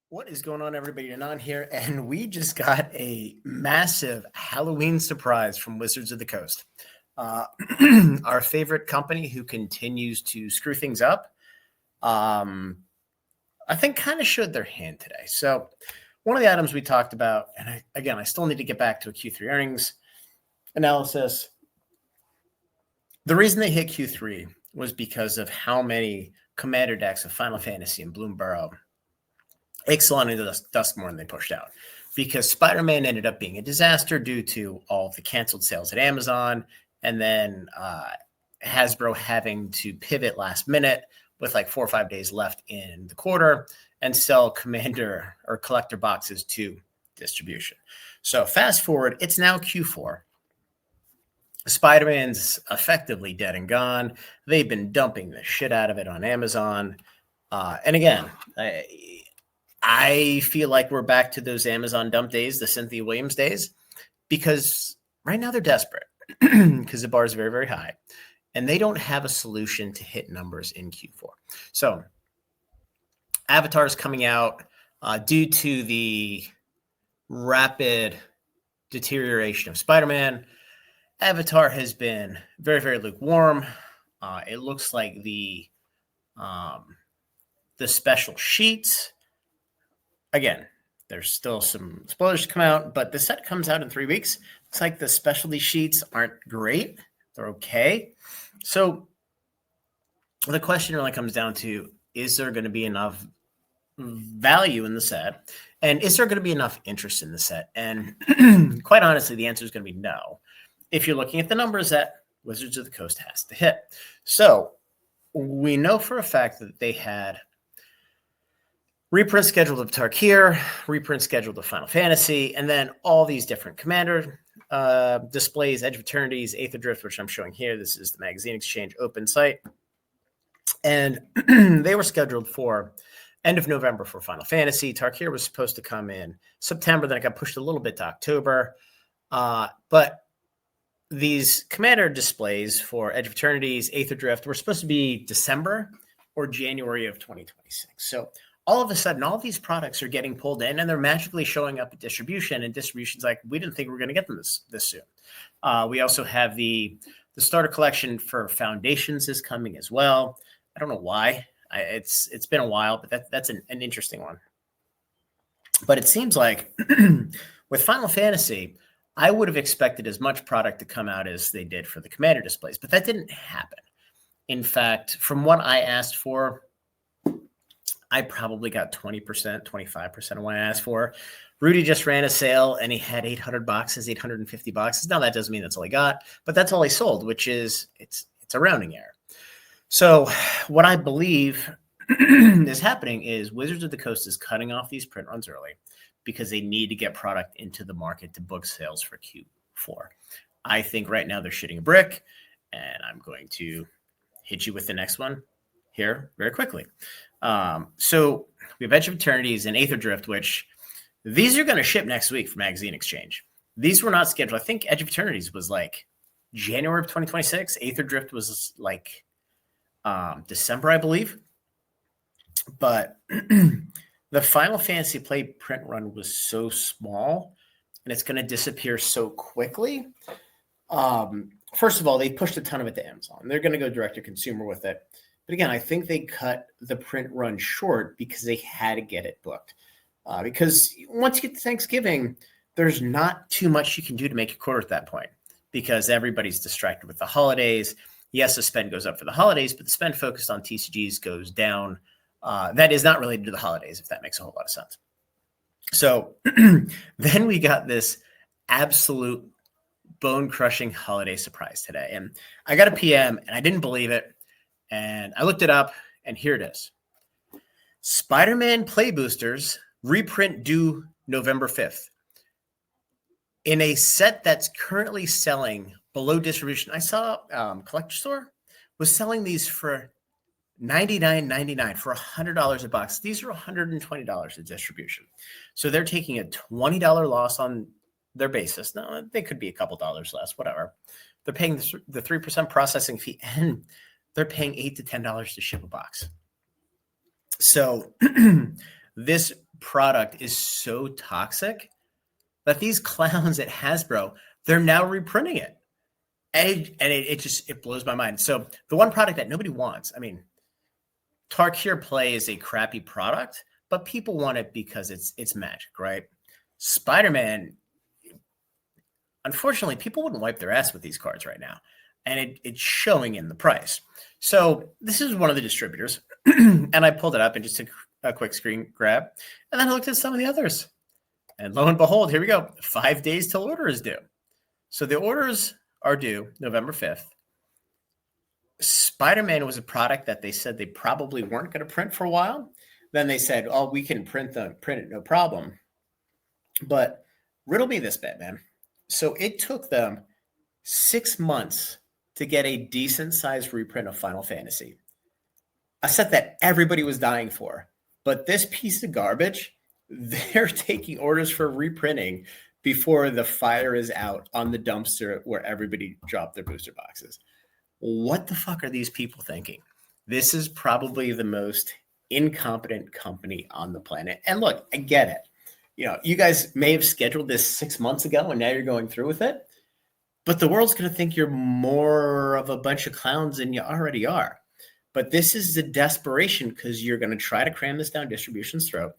What is going on, everybody? Anon here, and we just got a massive Halloween surprise from Wizards of the Coast. Our favorite company who continues to screw things up, I think kind of showed their hand today. So one of the items we talked about, and I still need to get back to a Q3 earnings analysis. The reason they hit Q3 was because of how many commander decks of Final Fantasy and Bloomburrow Ixalan into Duskmourn they pushed out, because Spider-Man ended up being a disaster due to all of the canceled sales at Amazon, and then Hasbro having to pivot last minute with like 4 or 5 days left in the quarter and sell commander or collector boxes to distribution. So fast forward, it's now Q4. Spider-Man's effectively dead and gone. They've been dumping the shit out of it on Amazon. And again, I feel like we're back to those Amazon dump days, the Cynthia Williams days, because right now they're desperate because the bar is very, very high, and they don't have a solution to hit numbers in Q4. So Avatar is coming out due to the rapid deterioration of Spider-Man. Avatar has been very, very lukewarm. It looks like the special sheets. Again, there's still some spoilers to come out, but the set comes out in 3 weeks. It's like the specialty sheets aren't great. They're okay. So the question really comes down to, is there going to be enough value in the set? And is there going to be enough interest in the set? And quite honestly, the answer is going to be no, if you're looking at the numbers that Wizards of the Coast has to hit. So we know for a fact that they had reprint scheduled of Tarkir, reprint scheduled of Final Fantasy, and then all these different commander displays, Edge of Eternities, Aether Drift, which I'm showing here. This is the Magazine Exchange open site. And they were scheduled for end of November for Final Fantasy. Tarkir was supposed to come in September, then it got pushed a little bit to October. But these commander displays for Edge of Eternities, Aether Drift were supposed to be December or January of 2026. So all of a sudden, all of these products are getting pulled in, and they're magically showing up at distribution. And distribution's like, we didn't think we were going to get them this soon. We also have the starter collection for Foundations is coming as well. I don't know why. It's been a while, but that's an interesting one. But it seems like with Final Fantasy, I would have expected as much product to come out as they did for the commander displays, but that didn't happen. In fact, from what I asked for, I probably got 20%, 25% of what I asked for. Rudy just ran a sale and he had 800 boxes, 850 boxes. Now that doesn't mean that's all he got, but that's all he sold, which is it's a rounding error. So what I believe is happening is Wizards of the Coast is cutting off these print runs early because they need to get product into the market to book sales for Q4. I think right now they're shitting a brick, and I'm going to hit you with the next one here very quickly. So we have Edge of Eternities and Aether Drift, which these are going to ship next week for Magazine Exchange. These were not scheduled. I think Edge of Eternities was like January of 2026. Aether Drift was like December, I believe. But the Final Fantasy Play print run was so small, and it's going to disappear so quickly. First of all, they pushed a ton of it to Amazon. They're going to go direct to consumer with it. But again, I think they cut the print run short because they had to get it booked. Because once you get to Thanksgiving, there's not too much you can do to make a quarter at that point because everybody's distracted with the holidays. Yes, the spend goes up for the holidays, but the spend focused on TCGs goes down. That is not related to the holidays, if that makes a whole lot of sense. So then we got this absolute bone-crushing holiday surprise today. And I got a PM, and I didn't believe it. And I looked it up, and here it is. Spider-Man Play Boosters reprint due November 5th. In a set that's currently selling below distribution, I saw Collector Store was selling these for $99.99 for $100 a box. These are $120 at distribution. So they're taking a $20 loss on their basis. Now, they could be a couple dollars less, whatever. They're paying the 3% processing fee, and they're paying $8 to $10 to ship a box. So this product is so toxic that these clowns at Hasbro, they're now reprinting it. And it blows my mind. So the one product that nobody wants, I mean, Tarkir Play is a crappy product, but people want it because it's magic, right? Spider-Man, unfortunately, people wouldn't wipe their ass with these cards right now. And it's showing in the price. So this is one of the distributors. And I pulled it up and just took a quick screen grab. And then I looked at some of the others. And lo and behold, here we go. 5 days till order is due. So the orders are due November 5th. Spider-Man was a product that they said they probably weren't going to print for a while. Then they said, oh, we can print it, no problem. But riddle me this bit, man. So it took them 6 months to get a decent sized reprint of Final Fantasy, a set that everybody was dying for. But this piece of garbage, they're taking orders for reprinting before the fire is out on the dumpster where everybody dropped their booster boxes. What the fuck are these people thinking? This is probably the most incompetent company on the planet. And look, I get it. You know, you guys may have scheduled this 6 months ago and now you're going through with it. But the world's going to think you're more of a bunch of clowns than you already are. But this is the desperation because you're going to try to cram this down distribution's throat.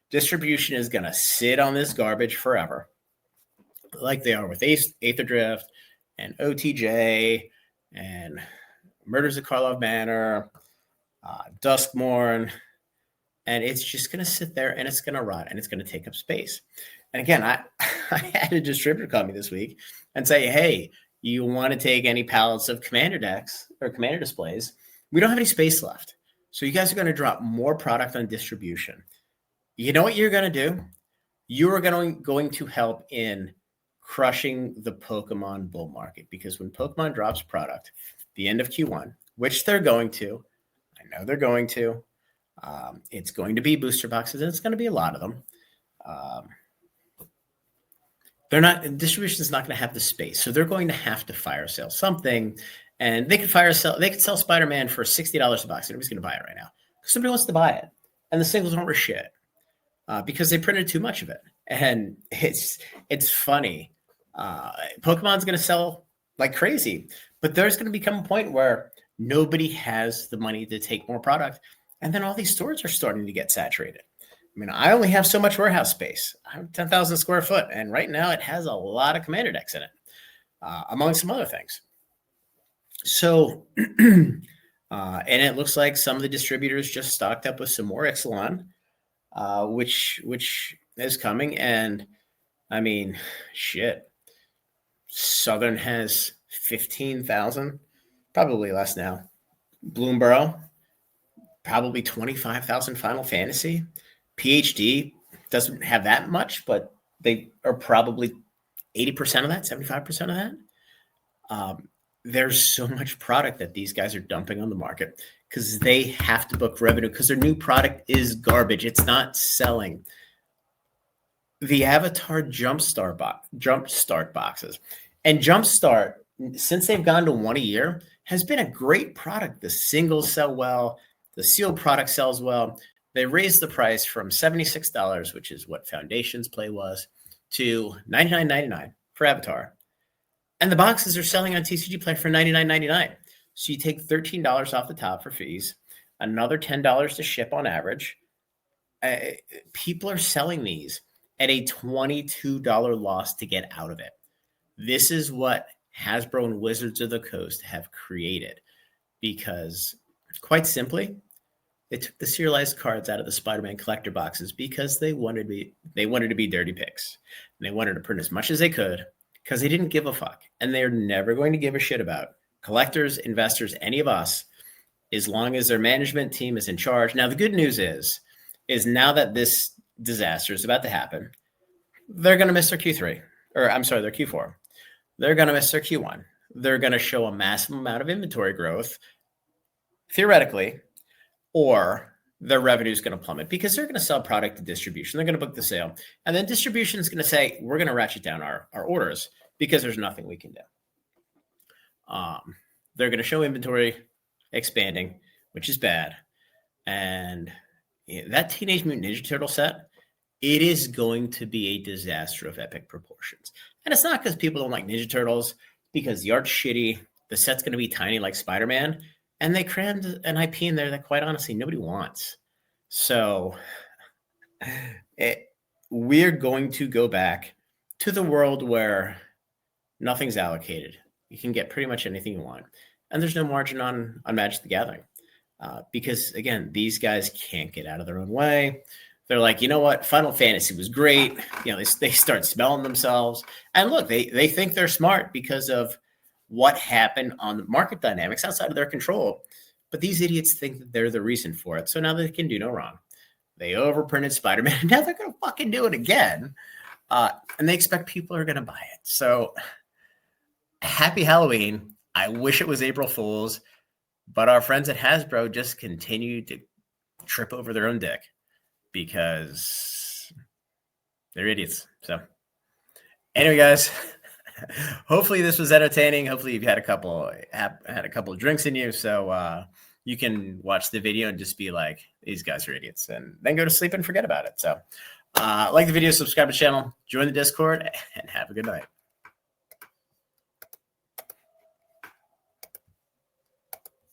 Distribution is going to sit on this garbage forever, like they are with Aether Drift and OTJ and Murders of Karlov Manor, Duskmorn. And it's just going to sit there and it's going to rot and it's going to take up space. And again, I had a distributor call me this week and say, hey, you want to take any pallets of commander decks or commander displays? We don't have any space left. So you guys are going to drop more product on distribution. You know what you're going to do? You are going to help in crushing the Pokemon bull market, because when Pokemon drops product the end of Q1, which they're going to, I know they're going to, it's going to be booster boxes and it's going to be a lot of them. Distribution is not going to have the space. So they're going to have to fire sale something, and they could sell Spider-Man for $60 a box. Nobody's going to buy it right now because somebody wants to buy it. And the singles aren't worth shit because they printed too much of it. And it's funny. Pokemon's going to sell like crazy, but there's going to become a point where nobody has the money to take more product. And then all these stores are starting to get saturated. I mean, I only have so much warehouse space. I have 10,000 square foot. And right now it has a lot of commander decks in it, among some other things. So, and it looks like some of the distributors just stocked up with some more Ixalan, which is coming. And I mean, shit, Southern has 15,000, probably less now. Bloomborough, probably 25,000 Final Fantasy. PhD doesn't have that much, but they are probably 80% of that, 75% of that. There's so much product that these guys are dumping on the market because they have to book revenue because their new product is garbage. It's not selling. The Avatar Jumpstart boxes. And Jumpstart, since they've gone to one a year, has been a great product. The singles sell well. The sealed product sells well. They raised the price from $76, which is what Foundation's Play was, to $99.99 for Avatar. And the boxes are selling on TCG Play for $99.99. So you take $13 off the top for fees, another $10 to ship on average. People are selling these at a $22 loss to get out of it. This is what Hasbro and Wizards of the Coast have created because, quite simply, they took the serialized cards out of the Spider-Man collector boxes because they wanted to be dirty picks. And they wanted to print as much as they could because they didn't give a fuck. And they're never going to give a shit about collectors, investors, any of us, as long as their management team is in charge. Now, the good news is now that this disaster is about to happen, they're going to miss their Q3, or I'm sorry, their Q4. They're going to miss their Q1. They're going to show a massive amount of inventory growth, theoretically, or their revenue is going to plummet because they're going to sell product to distribution. They're going to book the sale. And then distribution is going to say, we're going to ratchet down our orders because there's nothing we can do. They're going to show inventory expanding, which is bad. And that Teenage Mutant Ninja Turtle set it is going to be a disaster of epic proportions. And it's not because people don't like Ninja Turtles, because the art's shitty, the set's going to be tiny like Spider-Man, and they crammed an IP in there that quite honestly nobody wants. So we're going to go back to the world where nothing's allocated. You can get pretty much anything you want. And there's no margin on Magic the Gathering. Because, again, these guys can't get out of their own way. They're like, you know what? Final Fantasy was great. You know, they start smelling themselves. And look, they think they're smart because of what happened on the market dynamics outside of their control. But these idiots think that they're the reason for it. So now they can do no wrong. They overprinted Spider-Man. Now they're going to fucking do it again. And they expect people are going to buy it. So happy Halloween. I wish it was April Fool's. But our friends at Hasbro just continue to trip over their own dick because they're idiots. So anyway, guys, hopefully this was entertaining. Hopefully you've had a couple of drinks in you, so you can watch the video and just be like, these guys are idiots, and then go to sleep and forget about it. So like the video, subscribe to the channel, join the Discord, and have a good night.